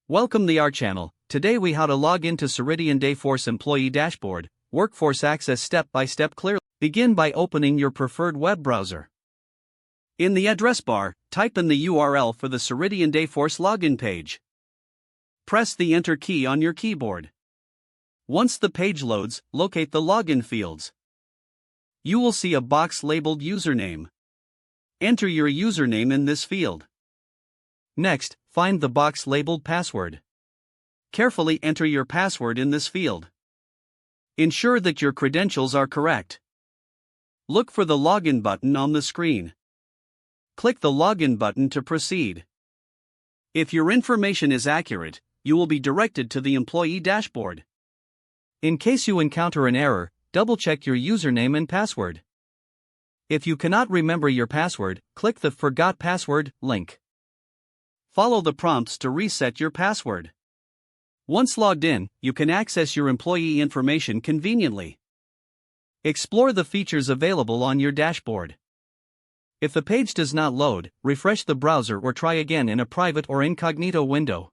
Welcome to our channel. Today we how to log into Ceridian Dayforce Employee Dashboard, Workforce Access step by step clearly. Begin by opening your preferred web browser. In the address bar, type in the URL for the Ceridian Dayforce login page. Press the Enter key on your keyboard. Once the page loads, locate the login fields. You will see a box labeled Username. Enter your username in this field. Next, find the box labeled Password. Carefully enter your password in this field. Ensure that your credentials are correct. Look for the Login button on the screen. Click the Login button to proceed. If your information is accurate, you will be directed to the Employee Dashboard. In case you encounter an error, double-check your username and password. If you cannot remember your password, click the Forgot Password link. Follow the prompts to reset your password. Once logged in, you can access your employee information conveniently. Explore the features available on your dashboard. If the page does not load, refresh the browser or try again in a private or incognito window.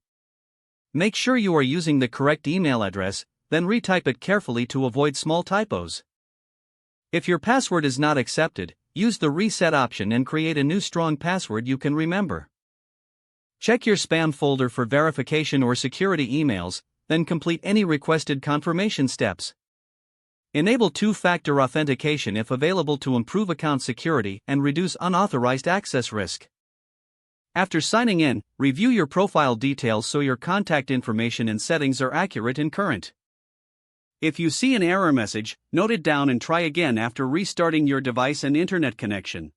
Make sure you are using the correct email address, then retype it carefully to avoid small typos. If your password is not accepted, use the reset option and create a new strong password you can remember. Check your spam folder for verification or security emails, then complete any requested confirmation steps. Enable two-factor authentication if available to improve account security and reduce unauthorized access risk. After signing in, review your profile details so your contact information and settings are accurate and current. If you see an error message, note it down and try again after restarting your device and internet connection.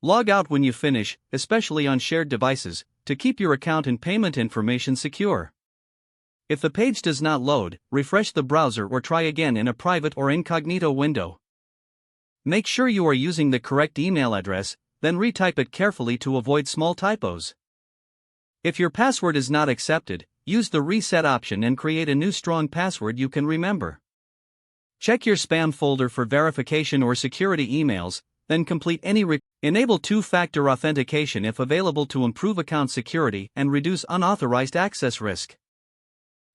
Log out when you finish, especially on shared devices, to keep your account and payment information secure. If the page does not load, refresh the browser or try again in a private or incognito window. Make sure you are using the correct email address, then retype it carefully to avoid small typos. If your password is not accepted, use the reset option and create a new strong password you can remember. Check your spam folder for verification or security emails, then complete any Enable two-factor authentication if available to improve account security and reduce unauthorized access risk.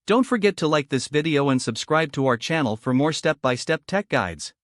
Don't forget to like this video and subscribe to our channel for more step-by-step tech guides.